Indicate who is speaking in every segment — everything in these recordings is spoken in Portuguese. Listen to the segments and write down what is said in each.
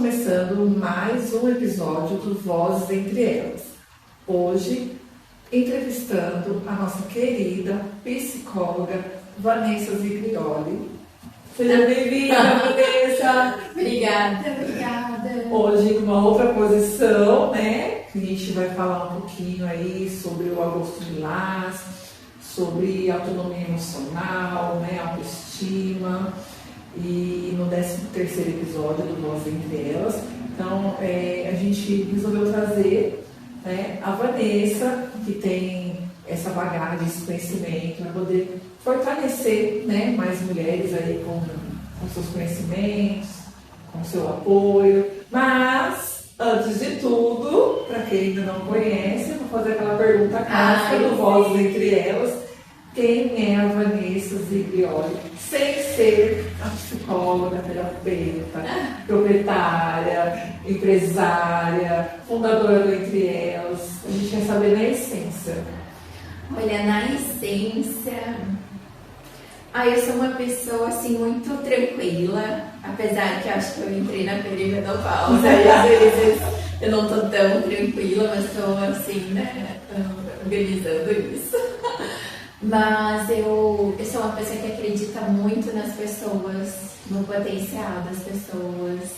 Speaker 1: começando mais um episódio do Vozes Entre Elas. Hoje, entrevistando a nossa querida psicóloga Vanessa Ziglioli. Seja bem-vinda, Vanessa!
Speaker 2: Obrigada.
Speaker 1: Hoje, numa outra posição, né? Que a gente vai falar um pouquinho aí sobre o agosto lilás, sobre autonomia emocional, né? Autoestima. E no 13º episódio do Vozes Entre Elas. Então, a gente resolveu trazer, né, a Vanessa, que tem essa bagagem, esse conhecimento, para poder fortalecer, né, mais mulheres aí com seus conhecimentos, com seu apoio. Mas, antes de tudo, para quem ainda não conhece, eu vou fazer aquela pergunta clássica do Vozes Entre Elas. Quem é a Vanessa Ziglioli, sem ser a psicóloga, terapeuta, proprietária, empresária, fundadora do Entre Elas? A gente quer saber na essência.
Speaker 2: Olha, na essência, eu sou uma pessoa assim muito tranquila, apesar que acho que eu entrei na perimenopausa e às vezes eu não tô tão tranquila, mas tô assim, né, organizando isso. Mas eu sou uma pessoa que acredita muito nas pessoas, no potencial das pessoas.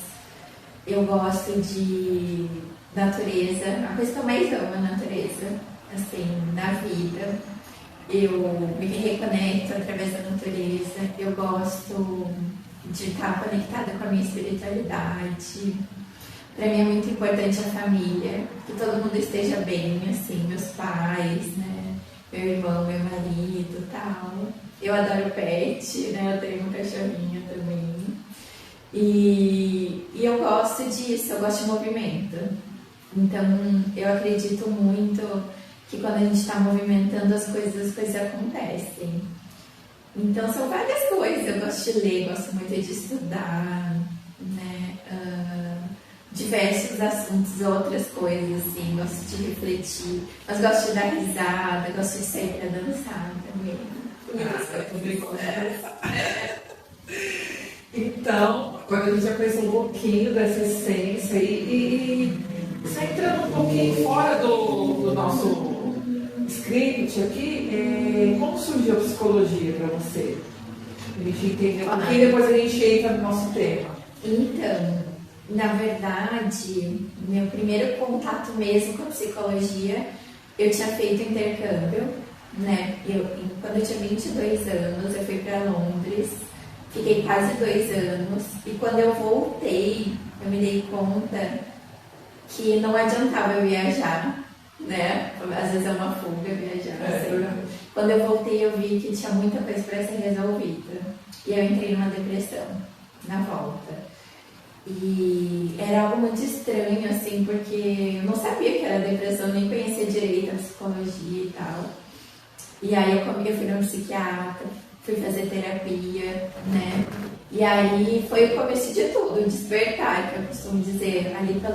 Speaker 2: Eu gosto de natureza, a coisa que eu mais amo é a natureza, assim, na vida. Eu me reconecto através da natureza, eu gosto de estar conectada com a minha espiritualidade. Para mim é muito importante a família, que todo mundo esteja bem, assim, meus pais, né? Meu irmão, meu marido e tal. Eu adoro pet, né? Eu tenho um cachorrinho também. E eu gosto disso, eu gosto de movimento. Então, eu acredito muito que quando a gente está movimentando as coisas acontecem. Então, são várias coisas. Eu gosto de ler, gosto muito de estudar, né? Diversos assuntos, outras coisas, assim, gosto de refletir, mas gosto de dar risada, gosto de sair pra dançar também.
Speaker 1: Então, agora a gente já conheceu um pouquinho dessa essência e só entrando um pouquinho fora do nosso script aqui, como surgiu a psicologia para você? A gente entender um pouquinho, depois a gente entra no nosso tema.
Speaker 2: Então, na verdade, meu primeiro contato mesmo com a psicologia, eu tinha feito intercâmbio, né? Quando eu tinha 22 anos, eu fui para Londres, fiquei quase 2 anos, e quando eu voltei, eu me dei conta que não adiantava eu viajar, né? Às vezes é uma fuga viajar. Quando eu voltei, eu vi que tinha muita coisa para ser resolvida, e eu entrei numa depressão na volta. E era algo muito estranho, assim, porque eu não sabia que era depressão, nem conhecia direito a psicologia e tal. E aí eu fui no psiquiatra, fui fazer terapia, né? E aí foi o começo de tudo, o despertar, que eu costumo dizer, ali foi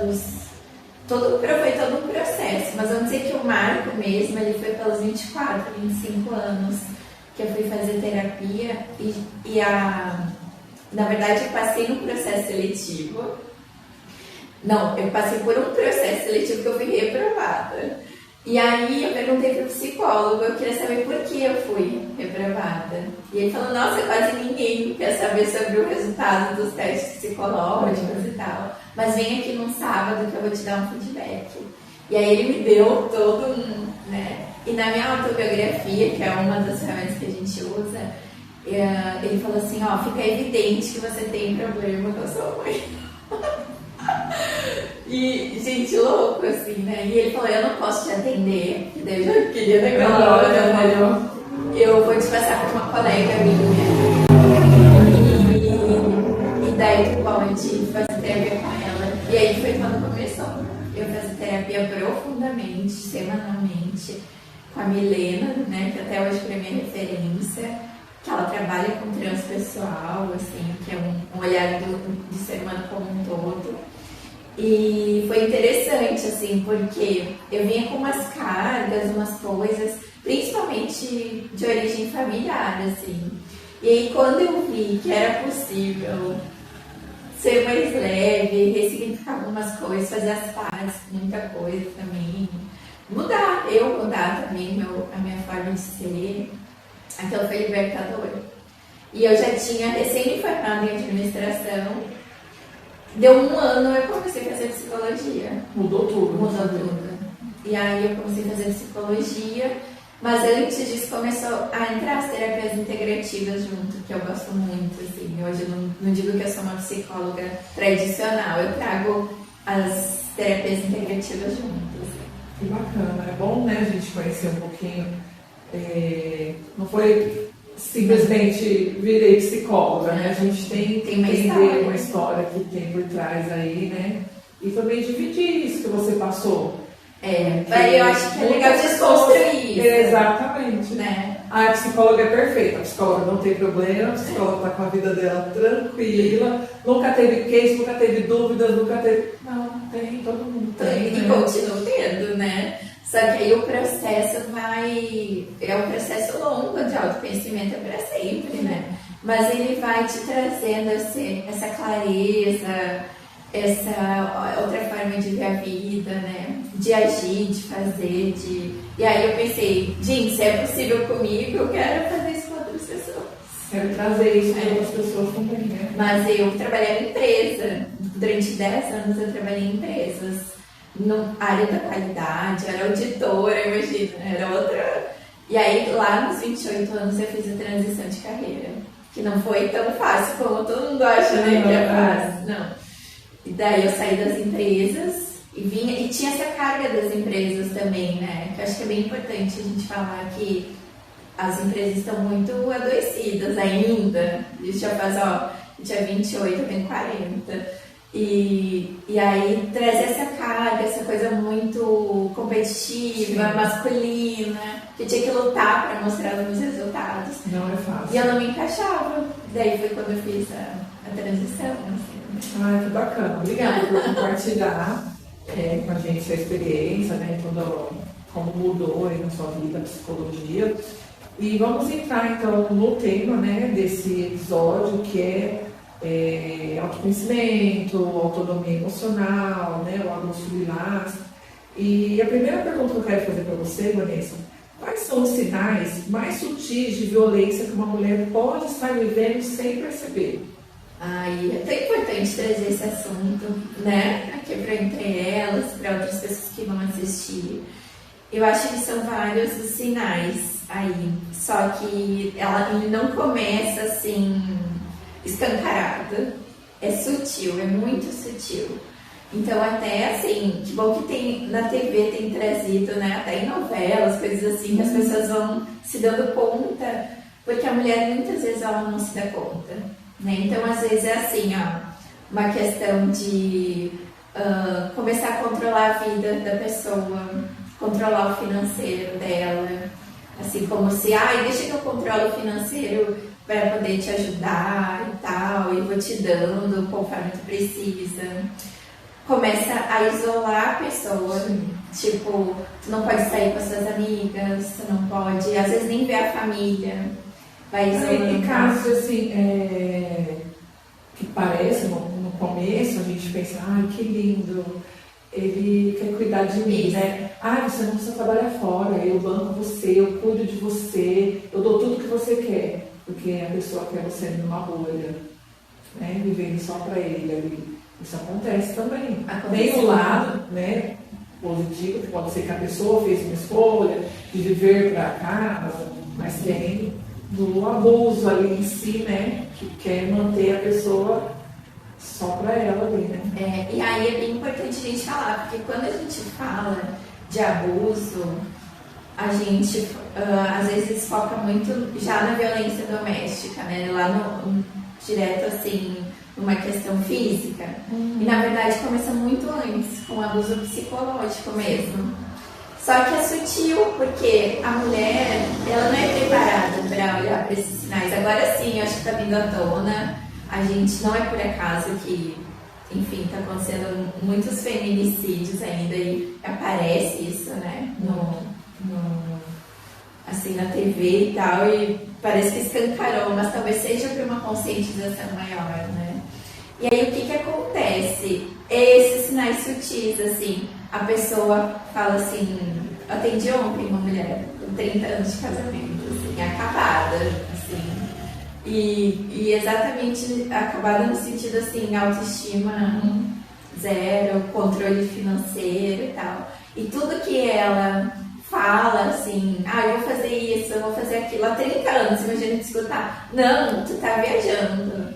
Speaker 2: todo um processo. Mas vamos dizer que o marco mesmo, ele foi pelos 24, 25 anos que eu fui fazer terapia Na verdade, eu passei num processo seletivo. Não, eu passei por um processo seletivo que eu fui reprovada. E aí eu perguntei para o psicólogo, eu queria saber por que eu fui reprovada. E ele falou, nossa, quase ninguém quer saber sobre o resultado dos testes psicológicos e tal. Mas vem aqui num sábado que eu vou te dar um feedback. E aí ele me deu todo né? E na minha autobiografia, que é uma das ferramentas que a gente usa, ele falou assim, fica evidente que você tem problema com a sua mãe. E, gente, louco, assim, né? E ele falou, eu não posso te atender. E daí eu já queria naquela hora, eu vou te passar para uma colega minha. E daí tu pode fazer terapia com ela. E aí foi quando começou. Eu faço terapia profundamente, semanalmente, com a Milena, né? Que até hoje para mim é referência. Que ela trabalha com transpessoal, assim, que é um olhar do ser humano como um todo. E foi interessante, assim, porque eu vinha com umas cargas, umas coisas, principalmente de origem familiar, assim. E aí, quando eu vi que era possível ser mais leve, ressignificar algumas coisas, fazer as pazes com muita coisa também. Mudar também a minha forma de ser. Aquilo foi libertador. E eu já tinha recém me formado em administração. Deu um ano eu comecei a fazer psicologia.
Speaker 1: Mudou tudo.
Speaker 2: Mudou tudo. E aí eu comecei a fazer psicologia. Mas antes disso começou a entrar as terapias integrativas junto, que eu gosto muito, assim. Hoje eu não digo que eu sou uma psicóloga tradicional, eu trago as terapias integrativas juntas.
Speaker 1: Que bacana, é bom, né, a gente conhecer um pouquinho. Não foi simplesmente virei psicóloga, né? A gente tem que entender uma história que tem por trás aí, né? E também dividir isso que você passou.
Speaker 2: Eu acho que é legal desconstruir isso.
Speaker 1: Exatamente.
Speaker 2: Né?
Speaker 1: A psicóloga é perfeita, a psicóloga não tem problema, a psicóloga está com a vida dela tranquila, nunca teve queixa, nunca teve dúvidas, nunca teve. Não, tem, todo mundo tem.
Speaker 2: E continua tendo, né? Só que aí o processo é um processo longo de autoconhecimento, é para sempre, né? Mas ele vai te trazendo essa clareza, essa outra forma de ver a vida, né? De agir, de fazer, E aí eu pensei, gente, se é possível comigo, eu quero fazer isso com outras pessoas.
Speaker 1: Quero trazer isso para outras pessoas também, né?
Speaker 2: Mas eu trabalhei em empresa. Durante 10 anos eu trabalhei em empresas. Na área da qualidade, era auditora, imagina, era outra. E aí lá nos 28 anos eu fiz a transição de carreira. Que não foi tão fácil como todo mundo acha, né? Que é fácil. Não. E daí eu saí das empresas e tinha essa carga das empresas também, né? Que eu acho que é bem importante a gente falar que as empresas estão muito adoecidas ainda. Isso já faz, dia 28, eu tenho 40. E aí trazer essa carga, essa coisa muito competitiva, sim, masculina, que eu tinha que lutar para mostrar os meus resultados.
Speaker 1: Não é fácil.
Speaker 2: E eu não me encaixava. Daí foi quando eu fiz a transição. Assim.
Speaker 1: Ai, que bacana. Obrigada por compartilhar com a gente a experiência, né? Como mudou aí na sua vida a psicologia. E vamos entrar então no tema, né, desse episódio, que é autoconhecimento, autonomia emocional, né, o agosto lilás. E a primeira pergunta que eu quero fazer para você, Vanessa, quais são os sinais mais sutis de violência que uma mulher pode estar vivendo sem perceber?
Speaker 2: É tão importante trazer esse assunto, né, aqui para entre elas, para outras pessoas que vão assistir. Eu acho que são vários os sinais aí, só que ele não começa assim escancarado, é sutil, é muito sutil. Então até assim, que bom que tem na TV tem trazido, né, até em novelas, coisas assim, que as pessoas vão se dando conta, porque a mulher muitas vezes ela não se dá conta, né? Então às vezes é assim, uma questão de começar a controlar a vida da pessoa, controlar o financeiro dela, assim como se, deixa que eu controlo o financeiro para poder te ajudar e tal, e vou te dando conforme tu precisa. Começa a isolar a pessoa, tipo, tu não pode sair com as suas amigas, tu não pode, às vezes nem ver a família, vai isolando.
Speaker 1: Em casos assim, que parece no começo, a gente pensa, que lindo, ele quer cuidar de mim, né? Você não precisa trabalhar fora, eu banco você, eu cuido de você, eu dou tudo que você quer, porque a pessoa quer você numa bolha, né? Vivendo só para ele ali. Isso acontece também. Tem o lado, né, positivo, que pode ser que a pessoa fez uma escolha de viver para casa, mas tem do abuso ali em si, né, que quer manter a pessoa só para ela ali, né?
Speaker 2: E aí é bem importante a gente falar, porque quando a gente fala de abuso, a gente às vezes foca muito já na violência doméstica, né? Lá direto assim, numa questão física. E na verdade começa muito antes, com o abuso psicológico mesmo. Só que é sutil, porque a mulher, ela não é preparada para olhar para esses sinais. Agora sim, eu acho que está vindo à tona. A gente não é por acaso que, enfim, está acontecendo muitos feminicídios ainda e aparece isso, né? Assim, na TV e tal, e parece que escancarou, mas talvez seja por uma conscientização maior, né? E aí o que que acontece? Esses sinais sutis, assim, a pessoa fala assim, atendi ontem uma mulher com 30 anos de casamento, assim, acabada, assim, e exatamente acabada no sentido assim, autoestima zero, controle financeiro e tal. E tudo que ela fala assim, eu vou fazer isso, eu vou fazer aquilo há 30 anos, imagina te escutar. Não, tu tá viajando.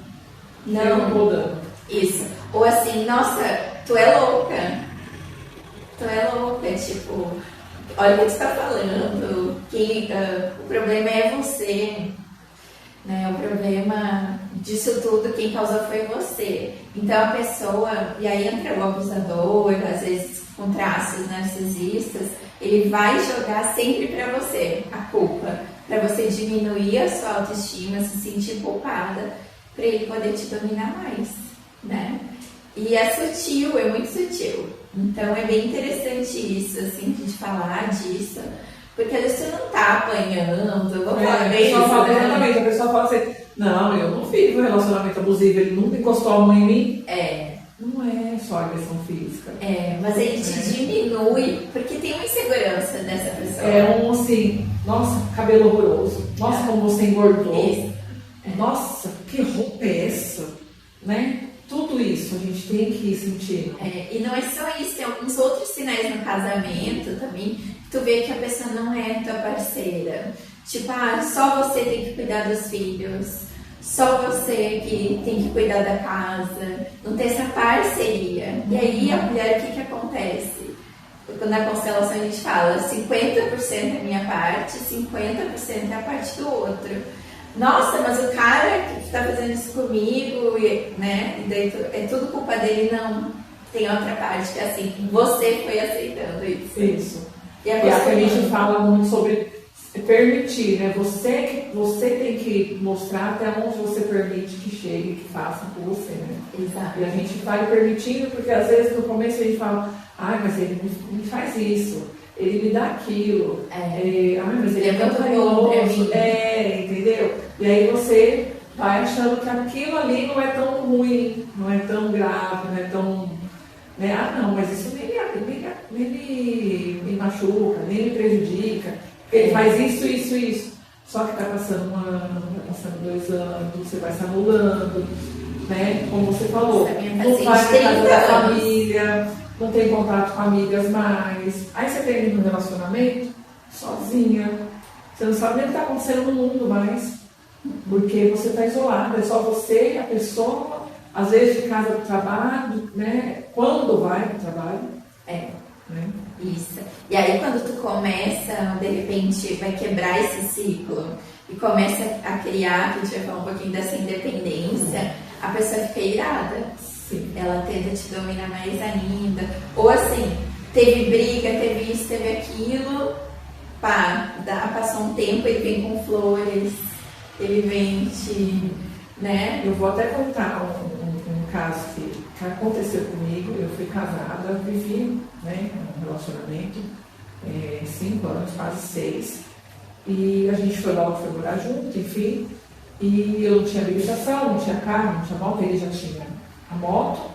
Speaker 2: Não, isso. Ou assim, nossa, tu é louca. Tu é louca, tipo, olha o que tu tá falando, que o problema é você. Né? O problema disso tudo, quem causou foi você. Então a pessoa, e aí entra o abusador, às vezes com traços narcisistas, ele vai jogar sempre para você a culpa, para você diminuir a sua autoestima, se sentir culpada, para ele poder te dominar mais, né? E é sutil, é muito sutil. Então é bem interessante isso, assim, a gente falar disso. Porque às vezes você não tá apanhando, vou falar bem isso,
Speaker 1: exatamente, a pessoa fala assim, não, eu não fiz um relacionamento abusivo, ele nunca encostou a mão em mim. Não é só agressão física.
Speaker 2: Mas ele te diminui, porque tem uma insegurança dessa pessoa.
Speaker 1: Assim, nossa, cabelo horroroso, nossa, como você engordou. Nossa, que roupa é essa? Né? Tudo isso a gente tem que ir sentindo.
Speaker 2: E não é só isso, tem alguns outros sinais no casamento também. Tu vê que a pessoa não é tua parceira. Tipo, só você tem que cuidar dos filhos. Só você que tem que cuidar da casa. Não tem essa parceria. E aí, a mulher, o que acontece? Na constelação a gente fala 50% é minha parte, 50% é a parte do outro. Nossa, mas o cara que está fazendo isso comigo, né? E daí é tudo culpa dele, não. Tem outra parte que é assim, você foi aceitando isso.
Speaker 1: Isso. E a gente fala muito sobre permitir, né? Você tem que mostrar até onde você permite que chegue, que faça por você, né?
Speaker 2: Exato.
Speaker 1: E a gente vai permitindo, porque às vezes no começo a gente fala, mas ele me faz isso, ele me dá aquilo, mas ele é muito carinhoso, entendeu? E aí você vai achando que aquilo ali não é tão ruim, não é tão grave, não é tão... Né? Não, mas isso nem me machuca, nem me prejudica. Ele faz isso. Só que está passando 1 ano, está passando 2 anos, você vai se anulando, né? Como você falou, não vai na casa da família, não tem contato com amigas mais. Aí você termina um relacionamento sozinha. Você não sabe nem o que está acontecendo no mundo mais. Porque você está isolada, é só você e a pessoa, às vezes de casa do trabalho, né? Quando vai para o trabalho.
Speaker 2: Né?
Speaker 1: Isso.
Speaker 2: E aí quando tu começa, de repente, vai quebrar esse ciclo e começa a criar, que a gente vai falar um pouquinho dessa independência, a pessoa fica irada.
Speaker 1: Sim.
Speaker 2: Ela tenta te dominar mais ainda. Ou assim, teve briga, teve isso, teve aquilo, passou um tempo, ele vem com flores, ele vem te... né?
Speaker 1: Eu vou até contar um caso que aconteceu comigo. Eu fui casada, vivi, né, um relacionamento 5 anos, quase 6, e a gente foi morar junto, enfim, e eu não tinha habilitação, não tinha carro, não tinha moto, ele já tinha a moto.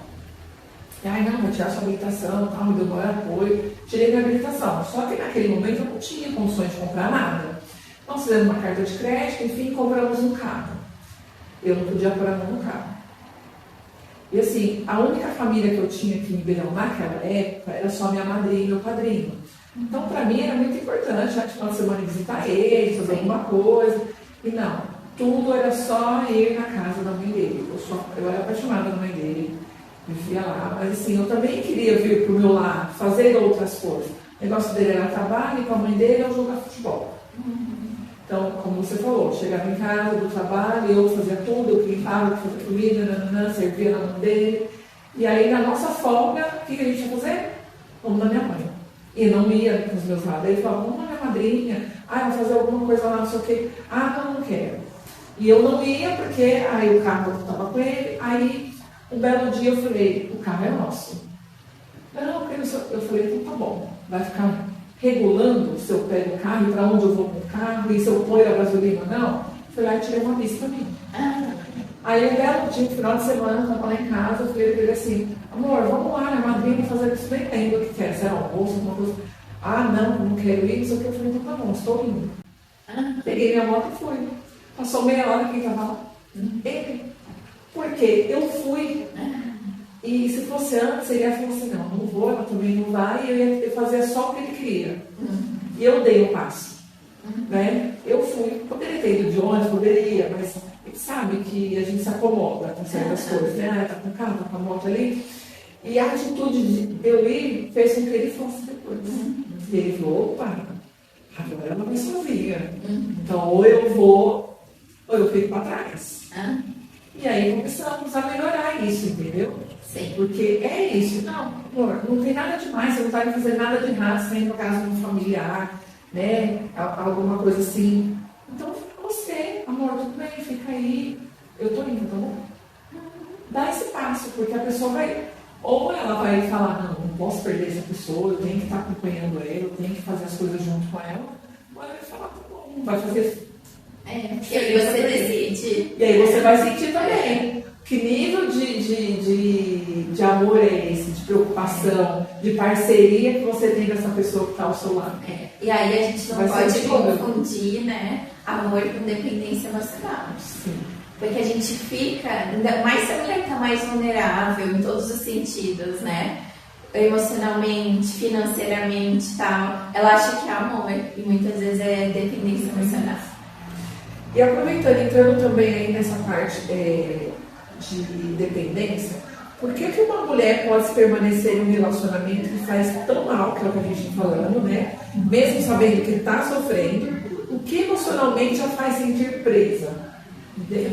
Speaker 1: Não, vou tirar sua habilitação, tal, me deu maior apoio, tirei minha habilitação. Só que naquele momento eu não tinha condições de comprar nada. Nós fizemos uma carta de crédito, enfim, compramos um carro. Eu não podia pôr a mão no carro. E assim, a única família que eu tinha aqui em Ribeirão naquela época era só minha madrinha e meu padrinho. Então, para mim, era muito importante, de final de semana, visitar eles, fazer alguma coisa. E não, tudo era só ir na casa da mãe dele. Eu era apaixonada da mãe dele, vivia lá. Mas assim, eu também queria vir para o meu lar, fazer outras coisas. O negócio dele era trabalho, e com a mãe dele eu jogar futebol. Então, como você falou, chegava em casa do trabalho, eu fazia tudo, eu limpava, fazia comida, servia na mão dele. E aí, na nossa folga, o que a gente ia fazer? Vamos na minha mãe. E não ia com os meus lados. Ele falava, vamos na minha madrinha, vou fazer alguma coisa lá, não sei o quê. Não quero. E eu não ia porque aí o carro estava com ele. Aí, um belo dia, eu falei, o carro é nosso. Não, porque eu falei, então tá bom, vai ficar regulando se eu pego o carro e para onde eu vou com o carro, e se eu ponho a gasolina ou não. Fui lá e tirei uma vista para mim. Aí um belo dia, no final de semana, eu tava lá em casa, eu falei pra ele assim, amor, vamos lá na madrinha fazer isso, nem lembro o que era, se era almoço, alguma coisa. Ah, não quero ir, não sei o que. Eu falei, então tá bom, estou indo. Peguei minha moto e fui. Passou meia hora, quem tava lá? Ele. Por quê? Eu fui. E se fosse antes, ele ia falar assim, não vou, ela também não vai, e eu ia fazer só o que ele queria. E eu dei o passo. Né? Eu fui. Poderia ter ido de ônibus, poderia, mas ele sabe que a gente se acomoda com certas coisas, né? Ah, tá com o carro, tá com a moto ali. E a atitude de eu ir fez com que ele fosse depois. E ele falou, opa, agora ela vai sozinha. Então, ou eu vou, ou eu fico para trás. E aí começamos a melhorar isso, entendeu?
Speaker 2: Sim.
Speaker 1: Porque é isso. Não, amor, não tem nada demais, você não vai fazer nada de errado, você vem para casa de um familiar, né? Alguma coisa assim. Então, você, amor, tudo bem, fica aí. Eu tô indo, tá bom? Dá esse passo, porque a pessoa vai... Ou ela vai falar, não posso perder essa pessoa, eu tenho que estar acompanhando ela, eu tenho que fazer as coisas junto com ela. Ou ela vai falar, tá bom, vai fazer...
Speaker 2: E aí você decide.
Speaker 1: E aí você vai sentir também que nível de amor é esse, de preocupação, de parceria que você tem com essa pessoa que está ao seu lado.
Speaker 2: E aí a gente não pode confundir, né, amor com dependência emocional.
Speaker 1: Sim.
Speaker 2: Porque a gente fica, ainda mais se a mulher está mais vulnerável em todos os sentidos, né? Emocionalmente, financeiramente e tal, ela acha que é amor e muitas vezes é dependência emocional.
Speaker 1: E aproveitando, entrando também aí nessa parte de dependência, por que uma mulher pode permanecer em um relacionamento que faz tão mal, que é o que a gente está falando, né? Mesmo sabendo que está sofrendo, o que emocionalmente a faz sentir presa?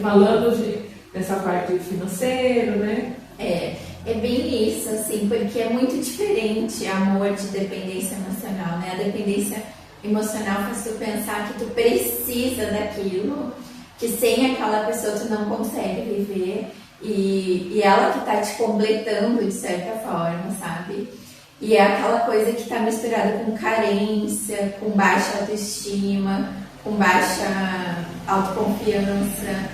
Speaker 1: Falando dessa parte financeira, né?
Speaker 2: É bem isso, assim, porque é muito diferente amor de dependência emocional, né? A dependência emocional faz tu pensar que tu precisa daquilo, que sem aquela pessoa tu não consegue viver, e ela que tá te completando de certa forma, sabe? E é aquela coisa que tá misturada com carência, com baixa autoestima, com baixa autoconfiança,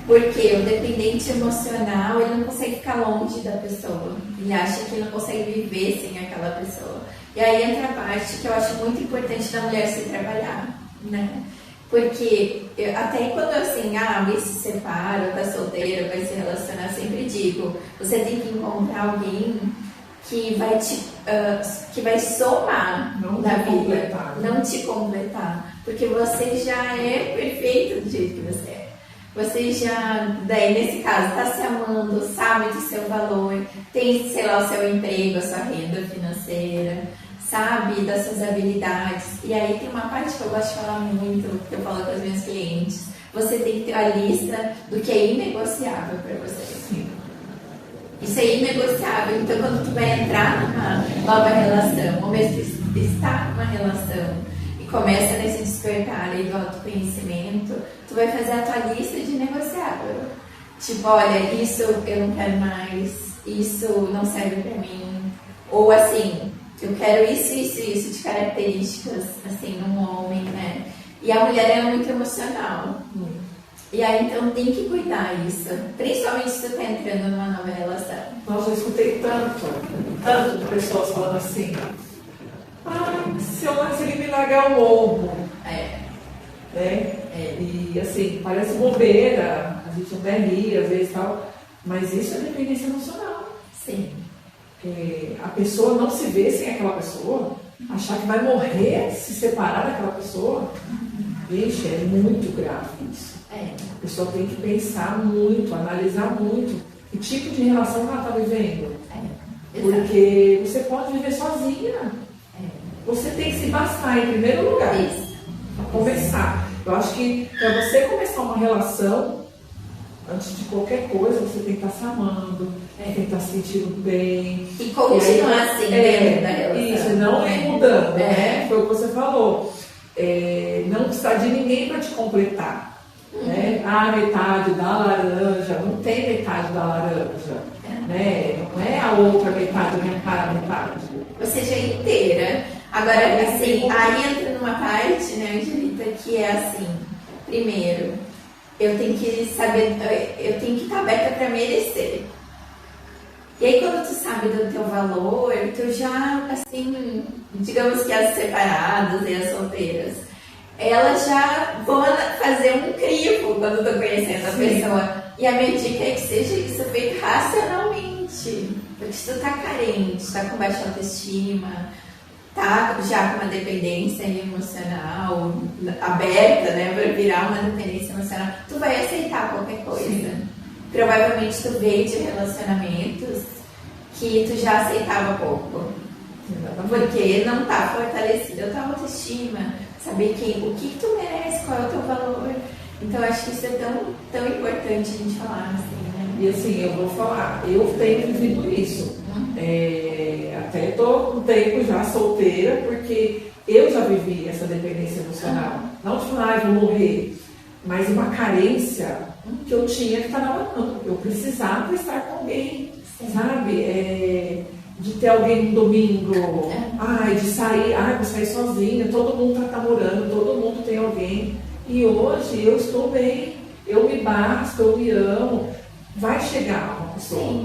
Speaker 2: porque o dependente emocional, ele não consegue ficar longe da pessoa, ele acha que não consegue viver sem aquela pessoa. E aí entra a parte que eu acho muito importante da mulher se trabalhar, né? Porque até quando assim, alguém se separa, tá solteiro, vai se relacionar, eu sempre digo, você tem que encontrar alguém que vai que vai somar na vida, não te completar, porque você já é perfeito do jeito que você é. Você já, daí nesse caso, está se amando, sabe do seu valor, tem, sei lá, o seu emprego, a sua renda financeira, sabe das suas habilidades. E aí tem uma parte que eu gosto de falar muito, que eu falo com as minhas clientes, você tem que ter a lista do que é inegociável para você.
Speaker 1: Sim.
Speaker 2: Isso é inegociável. Então, quando tu vai entrar numa nova relação, ou mesmo estar numa relação, e começa nesse despertar aí do autoconhecimento, tu vai fazer a tua lista de negociável. Tipo, olha, isso eu não quero mais, isso não serve pra mim. Ou assim, eu quero isso de características, assim, num homem, né? E a mulher é muito emocional. E aí, então, tem que cuidar isso. Principalmente se você está entrando numa nova relação.
Speaker 1: Nossa, eu escutei tanto de pessoas falando assim, se ele me largar, eu morro. E assim, parece bobeira, a gente até ri às vezes e tal, mas isso é dependência emocional.
Speaker 2: Sim.
Speaker 1: A pessoa não se vê sem aquela pessoa, achar que vai morrer se separar daquela pessoa, vixe, é muito grave isso. A pessoa tem que pensar muito, analisar muito que tipo de relação que ela está vivendo. Porque você pode viver sozinha. Você tem que se bastar em primeiro lugar. Para começar. Eu acho que para você começar uma relação, antes de qualquer coisa, você tem que estar se amando, tem que estar se sentindo bem.
Speaker 2: E continuar assim dentro da relação.
Speaker 1: Isso, não ir mudando, né? Foi o que você falou. Não precisar de ninguém para te completar. Né? Metade da laranja, não tem metade da laranja, né? Não é a outra metade, minha cara metade.
Speaker 2: Ou seja, inteira. Agora, assim, aí entra numa parte, né, Angelita, que é assim, primeiro, eu tenho que saber, eu tenho que estar aberta para merecer. E aí quando tu sabe do teu valor, tu já, assim, digamos que as separadas e as solteiras, elas já vão fazer um crivo quando estão conhecendo a pessoa. E a minha dica é que seja isso feito racionalmente. Porque se tu tá carente, tá com baixa autoestima, tá já com uma dependência emocional aberta, né, para virar uma dependência emocional, tu vai aceitar qualquer coisa. Sim. Provavelmente tu veio de relacionamentos que tu já aceitava pouco. Porque não tá fortalecida a tua autoestima, saber o que tu merece, qual é o teu valor. Então eu acho que isso é tão importante a gente falar, assim, né?
Speaker 1: E assim, eu vou falar, eu tenho vivido isso. Até estou um tempo já solteira, porque eu já vivi essa dependência emocional. Não de falar, vou morrer, mas uma carência que eu tinha que estar namorando. Eu precisava estar com alguém, sabe? De ter alguém no domingo, de sair, vou sair sozinha, todo mundo está namorando, todo mundo tem alguém. E hoje eu estou bem, eu me basto, eu me amo. Vai chegar uma pessoa,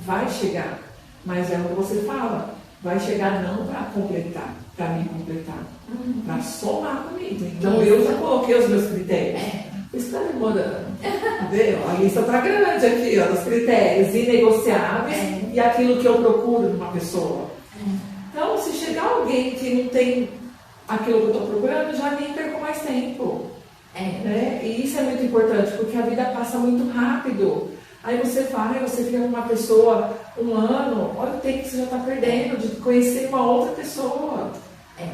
Speaker 1: vai chegar, mas é o que você fala, vai chegar não para completar, para me completar, para somar comigo. Então eu já coloquei os meus critérios. Isso está demorando. Entendeu? A lista está grande aqui, ó, dos critérios inegociáveis e aquilo que eu procuro numa pessoa. Então, se chegar alguém que não tem aquilo que eu estou procurando, já nem perco mais tempo. Né? E isso é muito importante, porque a vida passa muito rápido. Aí você fala, você fica com uma pessoa um ano, olha o tempo que você já está perdendo de conhecer uma outra pessoa.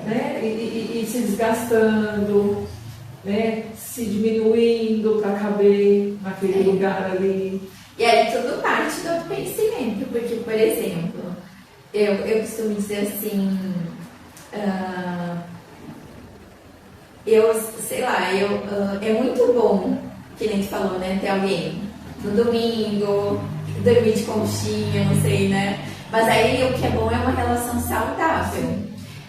Speaker 1: Né? E se desgastando, né? Se diminuindo para caber naquele lugar ali.
Speaker 2: E aí tudo parte do autoconhecimento, porque, por exemplo, eu costumo dizer assim, é muito bom, que nem tu falou, né, ter alguém no domingo, dormir de conchinha, não sei, né, mas aí o que é bom é uma relação saudável.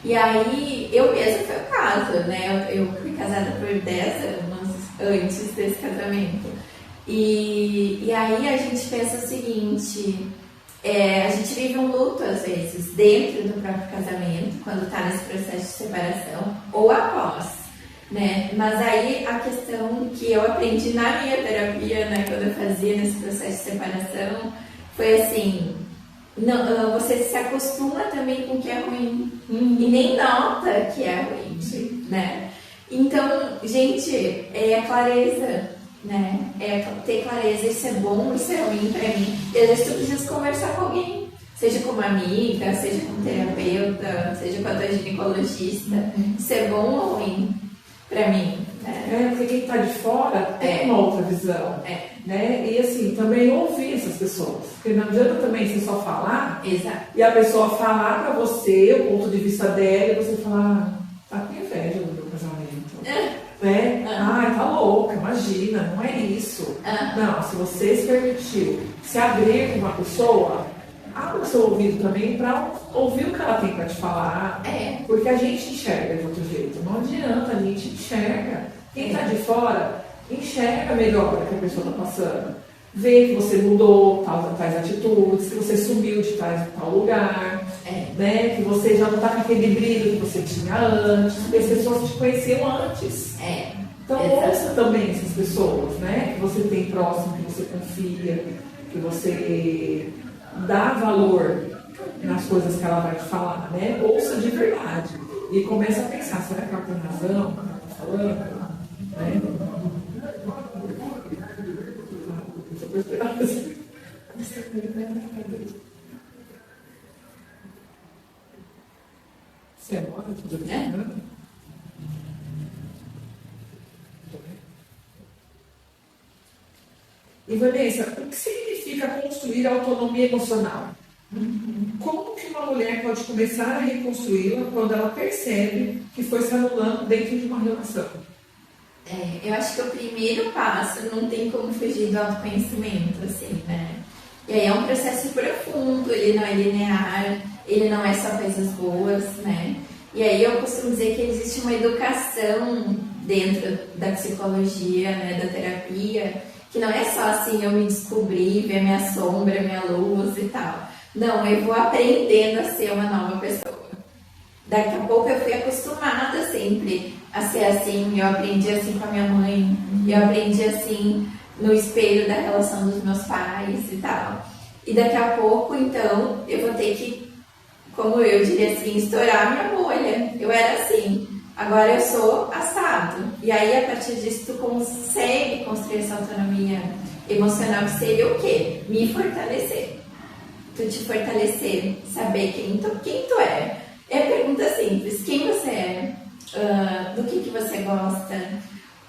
Speaker 2: E aí, eu mesma foi o caso, né, eu fui casada por 10 anos antes desse casamento. E aí a gente pensa o seguinte, a gente vive um luto às vezes dentro do próprio casamento, quando está nesse processo de separação, ou após, né? Mas aí a questão que eu aprendi na minha terapia, né, quando eu fazia nesse processo de separação, foi assim, não, você se acostuma também com o que é ruim, e nem nota que é ruim, né? Então, gente, é a clareza, né? É ter clareza, isso é bom, isso é ruim pra mim. E às vezes tu precisa conversar com alguém, seja com uma amiga, seja com um terapeuta, seja com a tua ginecologista. Isso é bom ou ruim pra mim?
Speaker 1: Porque quem tá de fora tem uma outra visão. Né? E assim, também ouvir essas pessoas. Porque não adianta também você só falar.
Speaker 2: Exato.
Speaker 1: E a pessoa falar pra você o ponto de vista dela e você falar, tá com inveja do meu casamento. Né? Tá louca, imagina, não é isso. Não, se você se permitiu se abrir com uma pessoa, abra o seu ouvido também para ouvir o que ela tem para te falar. Porque a gente enxerga de outro jeito, não adianta, a gente enxerga. Quem está de fora enxerga melhor o que a pessoa está passando. Vê que você mudou tais atitudes, que você subiu de tal lugar, né? Que você já não está com aquele brilho que você tinha antes, porque as pessoas te conheciam antes. Então ouça também essas pessoas, né? Que você tem próximo, que você confia, que você dá valor nas coisas que ela vai te falar, né? Ouça de verdade. E começa a pensar, será que ela tem razão? O que ela está falando? Né? Você é mora? Tudo bem? E Vanessa, o que significa construir a autonomia emocional? Como que uma mulher pode começar a reconstruí-la quando ela percebe que foi se anulando dentro de uma relação?
Speaker 2: Eu acho que o primeiro passo não tem como fugir do autoconhecimento, assim, né? E aí é um processo profundo, ele não é linear, ele não é só coisas boas, né? E aí eu costumo dizer que existe uma educação dentro da psicologia, né, da terapia, que não é só assim eu me descobrir, ver minha sombra, minha luz e tal. Não, eu vou aprendendo a ser uma nova pessoa. Daqui a pouco eu fui acostumada sempre a ser assim, eu aprendi assim com a minha mãe, eu aprendi assim no espelho da relação dos meus pais e tal. E daqui a pouco, então, eu vou ter que, como eu diria assim, estourar minha bolha. Eu era assim, agora eu sou assado. E aí, a partir disso, tu consegue construir essa autonomia emocional, que seria o quê? Me fortalecer. Tu te fortalecer, saber quem tu é. É pergunta simples, quem você é? Do que você gosta?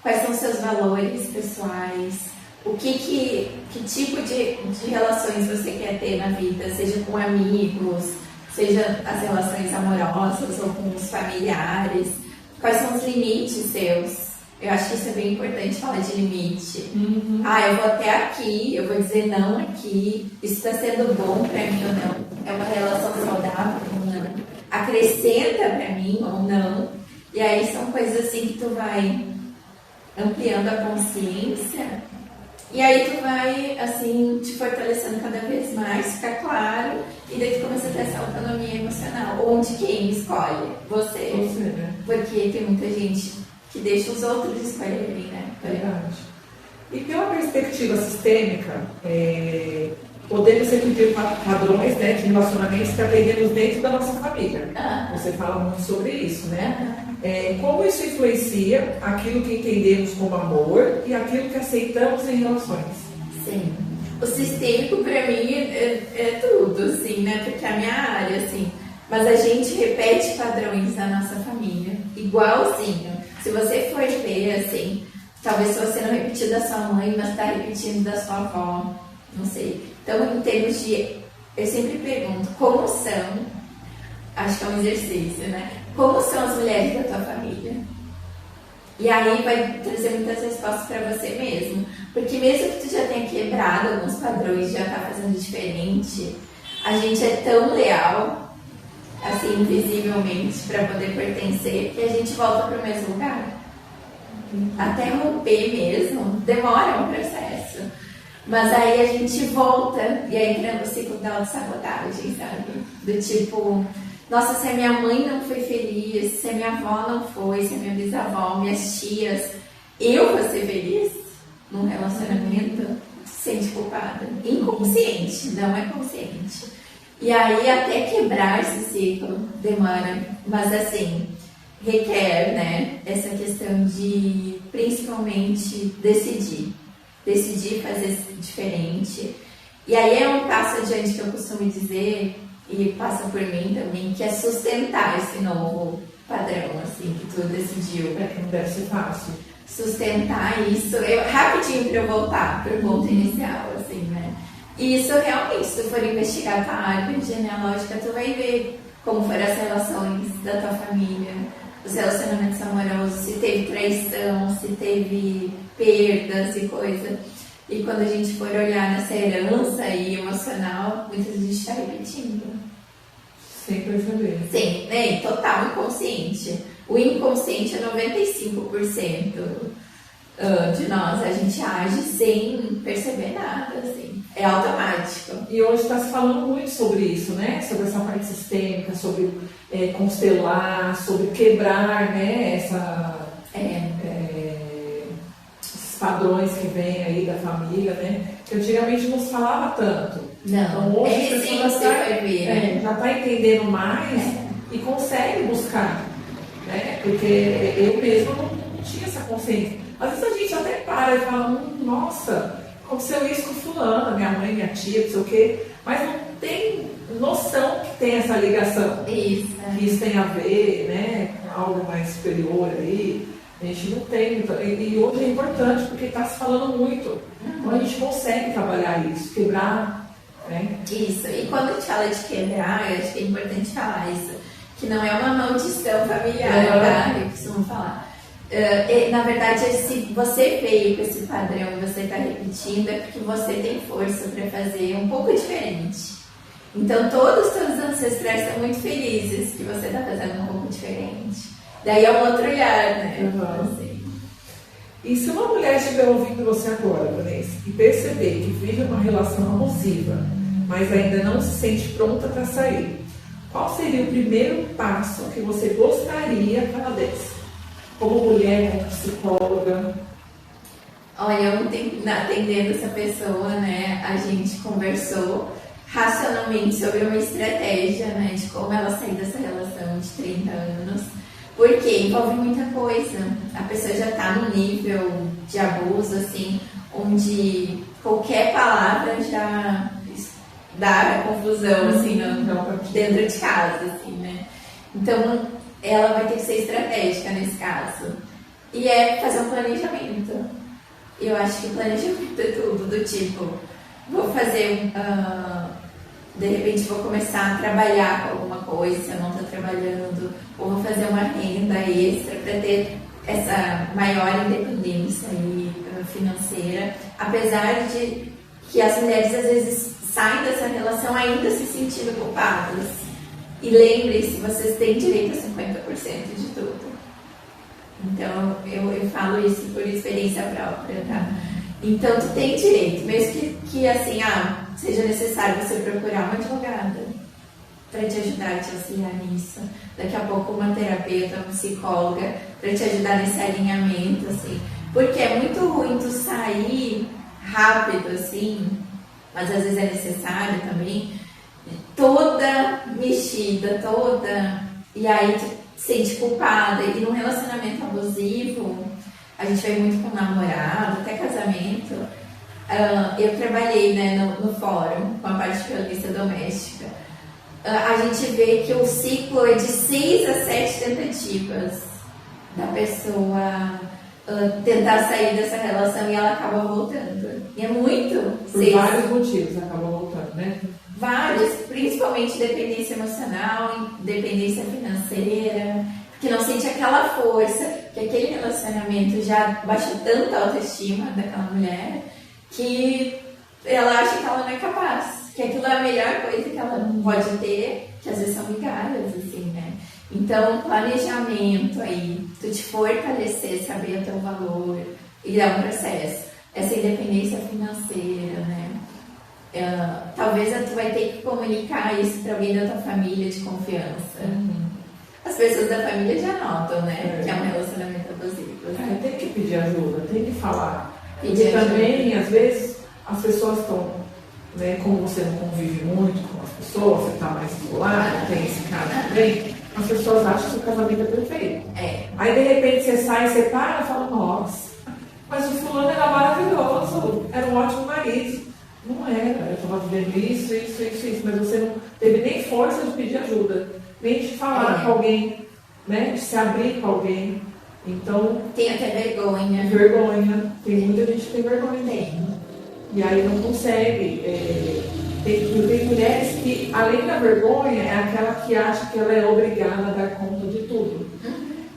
Speaker 2: Quais são os seus valores pessoais? Que tipo de relações você quer ter na vida, seja com amigos, seja as relações amorosas ou com os familiares. Quais são os limites seus? Eu acho que isso é bem importante falar de limite. Eu vou até aqui, eu vou dizer não aqui, isso está sendo bom para mim ou não? É uma relação saudável ou não? Acrescenta para mim ou não? E aí são coisas assim que tu vai ampliando a consciência. E aí tu vai, assim, te fortalecendo cada vez mais, fica claro, e daí tu começa a ter essa autonomia emocional. Onde quem escolhe? Você.
Speaker 1: Né?
Speaker 2: Porque tem muita gente que deixa os outros escolherem, né?
Speaker 1: Verdade. E pela perspectiva sistêmica, podemos repetir padrões, né, de relacionamentos que aprendemos dentro da nossa família. Você fala muito sobre isso, né? Como isso influencia aquilo que entendemos como amor e aquilo que aceitamos em relações?
Speaker 2: Sim. O sistêmico, para mim, é tudo, assim, né? Porque é a minha área, assim. Mas a gente repete padrões na nossa família, igualzinho. Se você for ver, assim, talvez você não repetiu da sua mãe, mas está repetindo da sua avó, não sei. Então, em termos de... Eu sempre pergunto, como são... Acho que é um exercício, né? Como são as mulheres da tua família? E aí vai trazer muitas respostas para você mesmo. Porque mesmo que tu já tenha quebrado alguns padrões, já tá fazendo diferente, a gente é tão leal, assim, invisivelmente, para poder pertencer, que a gente volta para o mesmo lugar. Até romper mesmo, demora um processo. Mas aí a gente volta, e aí entra no ciclo da autossabotagem, sabe? Do tipo... Nossa, se a minha mãe não foi feliz, se a minha avó não foi, se a minha bisavó, minhas tias, eu vou ser feliz num relacionamento, se sente culpada. Inconsciente, não é consciente. E aí até quebrar esse ciclo demora, mas assim, requer, né, essa questão de principalmente decidir fazer diferente. E aí é um passo adiante que eu costumo dizer, e passa por mim também, que é sustentar esse novo padrão, assim, que tu decidiu.
Speaker 1: Que não deve ser fácil.
Speaker 2: Sustentar isso, rapidinho para eu voltar para o ponto inicial, assim, né? E isso realmente, se tu for investigar a tua árvore genealógica, tu vai ver como foram as relações da tua família, os relacionamentos amorosos, se teve traição, se teve perdas e coisa. E quando a gente for olhar nessa herança aí emocional, muitas vezes a gente está repetindo.
Speaker 1: Sem perceber.
Speaker 2: Sim, né? Total inconsciente. O inconsciente é 95% de nós. A gente age sem perceber nada, assim. É automático.
Speaker 1: E hoje está se falando muito sobre isso, né? Sobre essa parte sistêmica, sobre constelar, sobre quebrar, né? Esses padrões que vêm aí da família, né? Que antigamente não se falava tanto.
Speaker 2: Não,
Speaker 1: então hoje a pessoa já está entendendo mais e consegue buscar, né? Porque eu mesma não tinha essa consciência. Às vezes a gente até para e fala, nossa, aconteceu isso com fulana, minha mãe, minha tia, não sei o quê, mas não tem noção que tem essa ligação.
Speaker 2: Isso.
Speaker 1: Que isso tem a ver, né, com algo mais superior aí. A gente não tem, e hoje é importante porque está se falando muito. Então a gente consegue trabalhar isso, quebrar, né?
Speaker 2: Isso, e quando a gente fala de quebrar, eu acho que é importante falar isso, que não é uma maldição familiar, tá? Eu costumo falar. Na verdade, se você veio com esse padrão e você está repetindo, é porque você tem força para fazer um pouco diferente. Então, todos os seus ancestrais estão muito felizes que você está fazendo um pouco diferente. Daí é um outro olhar, né? Assim.
Speaker 1: E se uma mulher estiver ouvindo você agora, Vanessa, e perceber que vive uma relação abusiva, mas ainda não se sente pronta para sair, qual seria o primeiro passo que você gostaria que ela desse? Como mulher, como psicóloga?
Speaker 2: Olha, ontem, atendendo essa pessoa, né, a gente conversou racionalmente sobre uma estratégia, né, de como ela sair dessa relação de 30 anos, porque envolve muita coisa. A pessoa já está no nível de abuso, assim, onde qualquer palavra já dá confusão, assim, dentro de casa, assim, né. Então, ela vai ter que ser estratégica nesse caso. E é fazer um planejamento. Eu acho que planejamento é tudo, do tipo, vou fazer, de repente vou começar a trabalhar com alguma coisa, se eu não estou trabalhando, ou vou fazer uma renda extra para ter essa maior independência aí, financeira, apesar de que as mulheres às vezes saem dessa relação ainda se sentindo culpadas. E lembre-se, vocês têm direito a 50% de tudo. Então, eu falo isso por experiência própria, tá? Então, tu tem direito, mesmo que assim, seja necessário você procurar uma advogada para te ajudar, te auxiliar nisso. Daqui a pouco uma terapeuta, uma psicóloga, para te ajudar nesse alinhamento, assim. Porque é muito ruim tu sair rápido, assim, mas às vezes é necessário também, toda mexida, e aí tu sente culpada. E num relacionamento abusivo, a gente vai muito com namorado, até casamento. Eu trabalhei, né, no fórum com a parte de violência doméstica. A gente vê que o ciclo é de 6 a 7 tentativas da pessoa tentar sair dessa relação e ela acaba voltando. E é muito.
Speaker 1: Por vários motivos acaba voltando, né?
Speaker 2: Vários, principalmente dependência emocional, dependência financeira, que não sente aquela força, que aquele relacionamento já baixou tanto a autoestima daquela mulher, que ela acha que ela não é capaz, que aquilo é a melhor coisa que ela pode ter, que às vezes são migalhas, assim, né? Então, planejamento aí, tu te fortalecer, saber o teu valor, e dar um processo. Essa independência financeira, né? Talvez tu vai ter que comunicar isso para alguém da tua família de confiança. As pessoas da família já notam, né? Que é um relacionamento abusivo.
Speaker 1: Tem que pedir ajuda, tem que falar.
Speaker 2: Pedir
Speaker 1: e também, às vezes, as pessoas estão, né, como você não convive muito com as pessoas, você está mais isolado, tem esse caso também, as pessoas acham que o casamento é perfeito. Aí, de repente, você sai, separa e fala, nossa, mas o fulano era maravilhoso, era um ótimo marido. Não era, eu estava vivendo isso, mas você não teve nem força de pedir ajuda, nem de falar com alguém, né? De se abrir com alguém. Então.
Speaker 2: Tem até vergonha.
Speaker 1: Tem muita gente que tem vergonha. E aí não consegue. Tem mulheres que, além da vergonha, é aquela que acha que ela é obrigada a dar conta de tudo.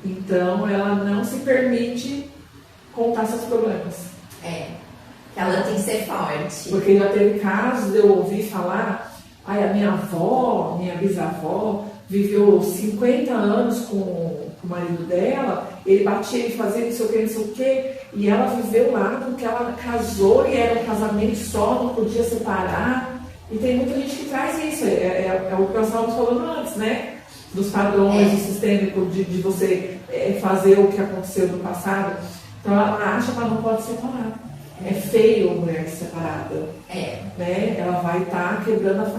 Speaker 1: Então ela não se permite contar seus problemas.
Speaker 2: Ela tem que ser forte.
Speaker 1: Porque já teve casos de eu ouvir falar, a minha avó, minha bisavó, viveu 50 anos com o marido dela, ele batia e fazia não sei o que, e ela viveu lá porque ela casou e era um casamento só, não podia separar. E tem muita gente que traz isso, é o que nós estávamos falando antes, né? Dos padrões, do sistêmico, de você fazer o que aconteceu no passado. Então ela acha que ela não pode separar. É feio a mulher separada. Né? Ela vai estar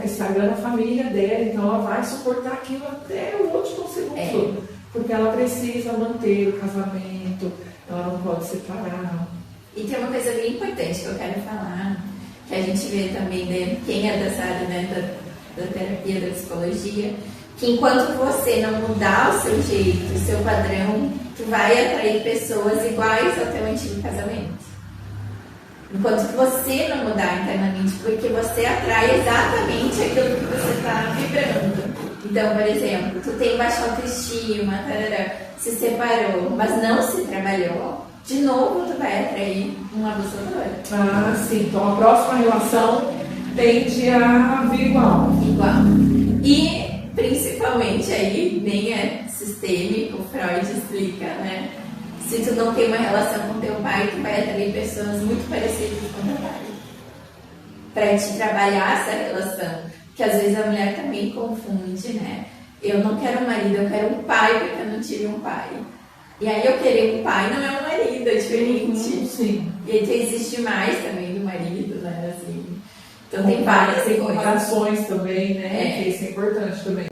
Speaker 1: estragando a família dela, então ela vai suportar aquilo até o último segundo. Porque ela precisa manter o casamento, ela não pode separar.
Speaker 2: E tem uma coisa bem importante que eu quero falar, que a gente vê também, né, quem é dessa área, né, da terapia, da psicologia, que enquanto você não mudar o seu jeito, o seu padrão, tu vai atrair pessoas iguais ao teu antigo casamento. Enquanto que você não mudar internamente, porque você atrai exatamente aquilo que você está vibrando. Então, por exemplo, tu tem baixa autoestima, se separou, mas não se trabalhou, de novo tu vai atrair um abusador.
Speaker 1: Sim. Então a próxima relação tende a vir igual. E
Speaker 2: principalmente aí, nem é sistêmico, Freud explica, né? Se tu não tem uma relação com teu pai, tu vai atrair pessoas muito parecidas com teu pai. Pra te trabalhar essa relação. Que às vezes a mulher também confunde, né? Eu não quero um marido, eu quero um pai porque eu não tive um pai. E aí eu querer um pai não é um marido, é diferente.
Speaker 1: Sim.
Speaker 2: E aí existe mais também do marido, né? Assim, então tem várias
Speaker 1: comparações também, né? Que isso é importante também.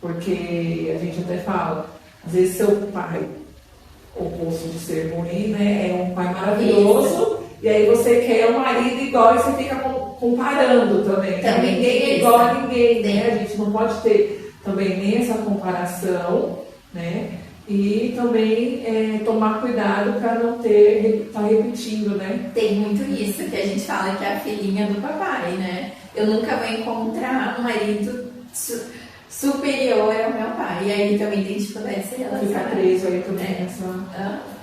Speaker 1: Porque a gente até fala, às vezes seu pai, oposto de ser ruim, né? É um pai maravilhoso. Isso. E aí você quer um marido igual e você fica comparando também. Ninguém é igual a ninguém, né? A gente não pode ter também nem essa comparação, né? E também tomar cuidado para não estar repetindo, né?
Speaker 2: Tem muito isso que a gente fala que é a filhinha do papai, né? Eu nunca vou encontrar um marido superior ao meu pai. E aí também tem dificuldade de se relacionar.
Speaker 1: Fica preso aí também nessa...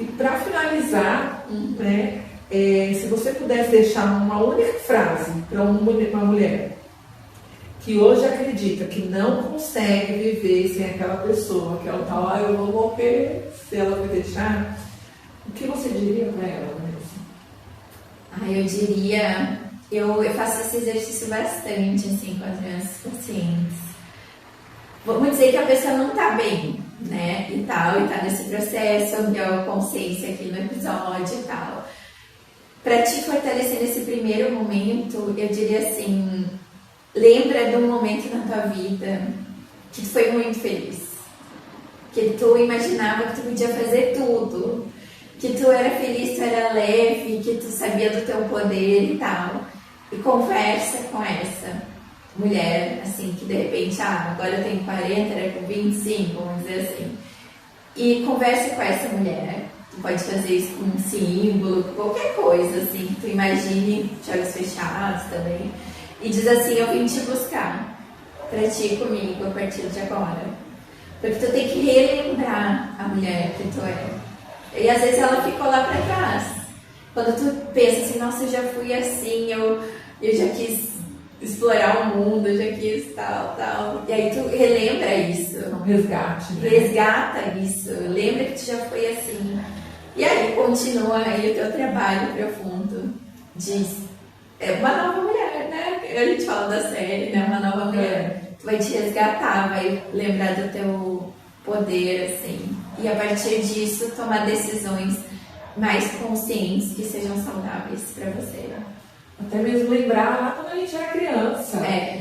Speaker 1: E para finalizar, né? Se você pudesse deixar uma única frase para uma mulher que hoje acredita que não consegue viver sem aquela pessoa, que ela tá eu vou morrer se ela me deixar, o que você diria para ela, Vanessa?
Speaker 2: Eu diria, eu faço esse exercício bastante assim com as minhas pacientes. Vamos dizer que a pessoa não tá bem, né, e tá nesse processo, que é a consciência aqui no episódio e tal. Para te fortalecer nesse primeiro momento, eu diria assim, lembra de um momento na tua vida que tu foi muito feliz, que tu imaginava que tu podia fazer tudo, que tu era feliz, tu era leve, que tu sabia do teu poder e tal. E conversa com essa mulher, assim, que de repente, agora eu tenho 40, era com 25, vamos dizer assim. E conversa com essa mulher. Tu pode fazer isso com um símbolo, qualquer coisa, assim, que tu imagine, de olhos fechados também. E diz assim, eu vim te buscar pra ti comigo a partir de agora. Porque tu tem que relembrar a mulher que tu é. E às vezes ela ficou lá pra trás. Quando tu pensa assim, nossa, eu já fui assim, eu já quis explorar o mundo, eu já quis tal. E aí tu relembra isso.
Speaker 1: Um resgate, né?
Speaker 2: Resgata isso. Lembra que tu já foi assim. E aí continua aí o teu trabalho profundo. Diz, é uma nova mulher, né? A gente fala da série, né? Uma nova mulher. Tu vai te resgatar, vai lembrar do teu poder, assim. E a partir disso, tomar decisões mais conscientes que sejam saudáveis para você.
Speaker 1: Até mesmo lembrar lá quando a gente era criança,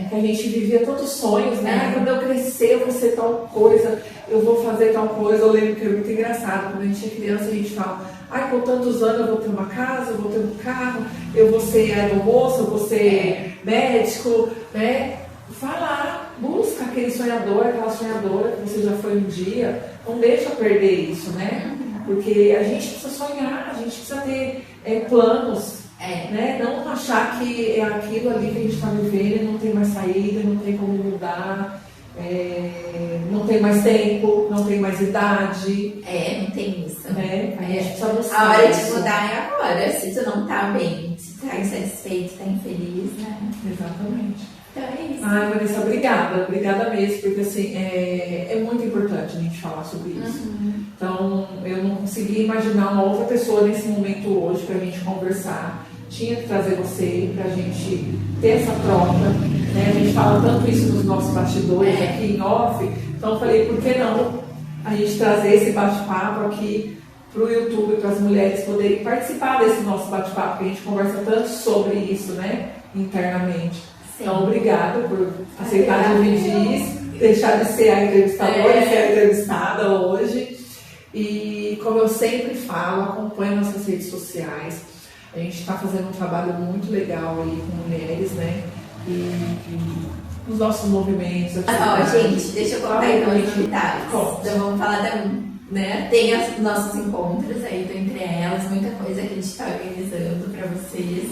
Speaker 1: que a gente vivia tantos sonhos, né? Quando eu crescer, eu vou ser tal coisa, eu vou fazer tal coisa. Eu lembro que era muito engraçado, quando a gente é criança, a gente fala, com tantos anos eu vou ter uma casa, eu vou ter um carro, eu vou ser aeromoça, eu vou ser médico, né? Vai lá, busca aquele sonhador, aquela sonhadora que você já foi um dia, não deixa perder isso, né? Porque a gente precisa sonhar, a gente precisa ter planos. Né? Não achar que é aquilo ali que a gente está vivendo e não tem mais saída, não tem como mudar, não tem mais tempo, não tem mais idade.
Speaker 2: Não tem isso.
Speaker 1: Né? A gente precisa buscar.
Speaker 2: A hora de mudar é agora. Se tu não tá bem, se tu tá insatisfeito, tá infeliz, né?
Speaker 1: Exatamente.
Speaker 2: Então é isso.
Speaker 1: Vanessa, obrigada mesmo, porque assim, é muito importante a gente falar sobre isso. Então, eu não consegui imaginar uma outra pessoa nesse momento hoje pra gente conversar. Tinha que trazer você pra gente ter essa troca, né? A gente fala tanto isso nos nossos bastidores aqui em off, então eu falei, por que não a gente trazer esse bate-papo aqui pro YouTube, para as mulheres poderem participar desse nosso bate-papo, porque a gente conversa tanto sobre isso, né? Internamente. Sim. Então, obrigada por aceitar dividir isso, deixar de ser a entrevistadora e ser a entrevistada hoje. E como eu sempre falo, acompanhe nossas redes sociais. A gente está fazendo um trabalho muito legal aí com mulheres, né? E os nossos movimentos.
Speaker 2: Gente, deixa eu contar então as novidades. Então vamos falar né? Tem os nossos encontros aí, entre elas, muita coisa que a gente está organizando para vocês.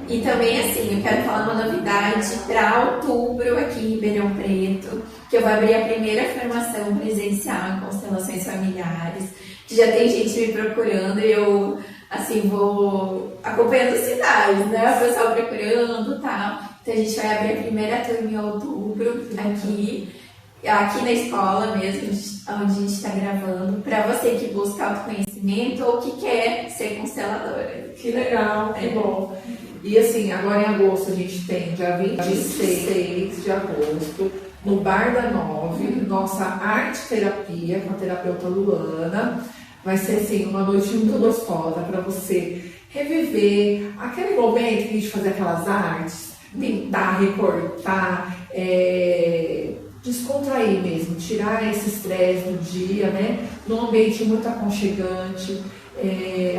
Speaker 2: E também, assim, eu quero falar uma novidade para outubro aqui em Ribeirão Preto, que eu vou abrir a primeira formação presencial em constelações familiares, que já tem gente me procurando e eu, assim, vou acompanhando os sinais, né? O pessoal procurando e tal. Então a gente vai abrir a primeira turma em outubro aqui. aqui na escola mesmo, onde a gente está gravando, para você que busca autoconhecimento ou que quer ser consteladora.
Speaker 1: Que legal, que bom. E assim, agora em agosto a gente tem, dia 26 de agosto, no Bar da 9, nossa arte terapia com a terapeuta Luana. Vai ser assim, uma noite muito gostosa para você reviver aquele momento que a gente fazia aquelas artes, pintar, recortar, descontrair mesmo, tirar esse estresse do dia, né? Num ambiente muito aconchegante,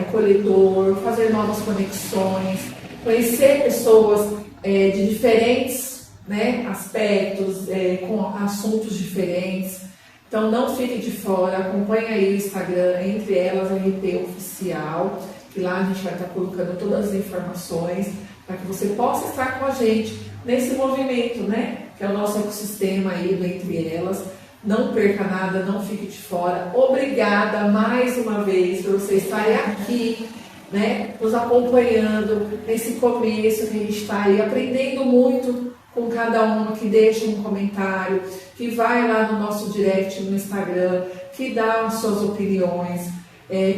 Speaker 1: acolhedor, fazer novas conexões, conhecer pessoas de diferentes, né, aspectos, com assuntos diferentes. Então não fique de fora, acompanhe aí o Instagram, entre elas RP Oficial, que lá a gente vai estar colocando todas as informações para que você possa estar com a gente nesse movimento, né? Que é o nosso ecossistema aí do Entre Elas. Não perca nada, não fique de fora. Obrigada mais uma vez por você estar aqui, né? Nos acompanhando nesse começo que a gente está aí aprendendo muito com cada uma, que deixa um comentário, que vai lá no nosso direct no Instagram, que dá as suas opiniões.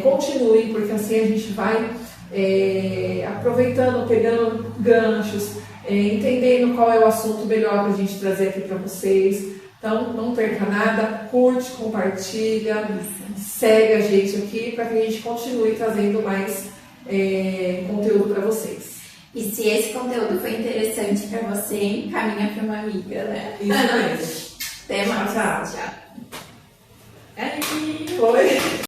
Speaker 1: Continue, porque assim a gente vai aproveitando, pegando ganchos, entendendo qual é o assunto melhor para a gente trazer aqui para vocês. Então, não perca nada, curte, compartilha, segue a gente aqui para que a gente continue trazendo mais conteúdo para vocês.
Speaker 2: E se esse conteúdo foi interessante para você, encaminha para uma amiga, né?
Speaker 1: Isso mesmo.
Speaker 2: Até mais.
Speaker 1: Tchau.
Speaker 2: Tchau.
Speaker 1: Foi.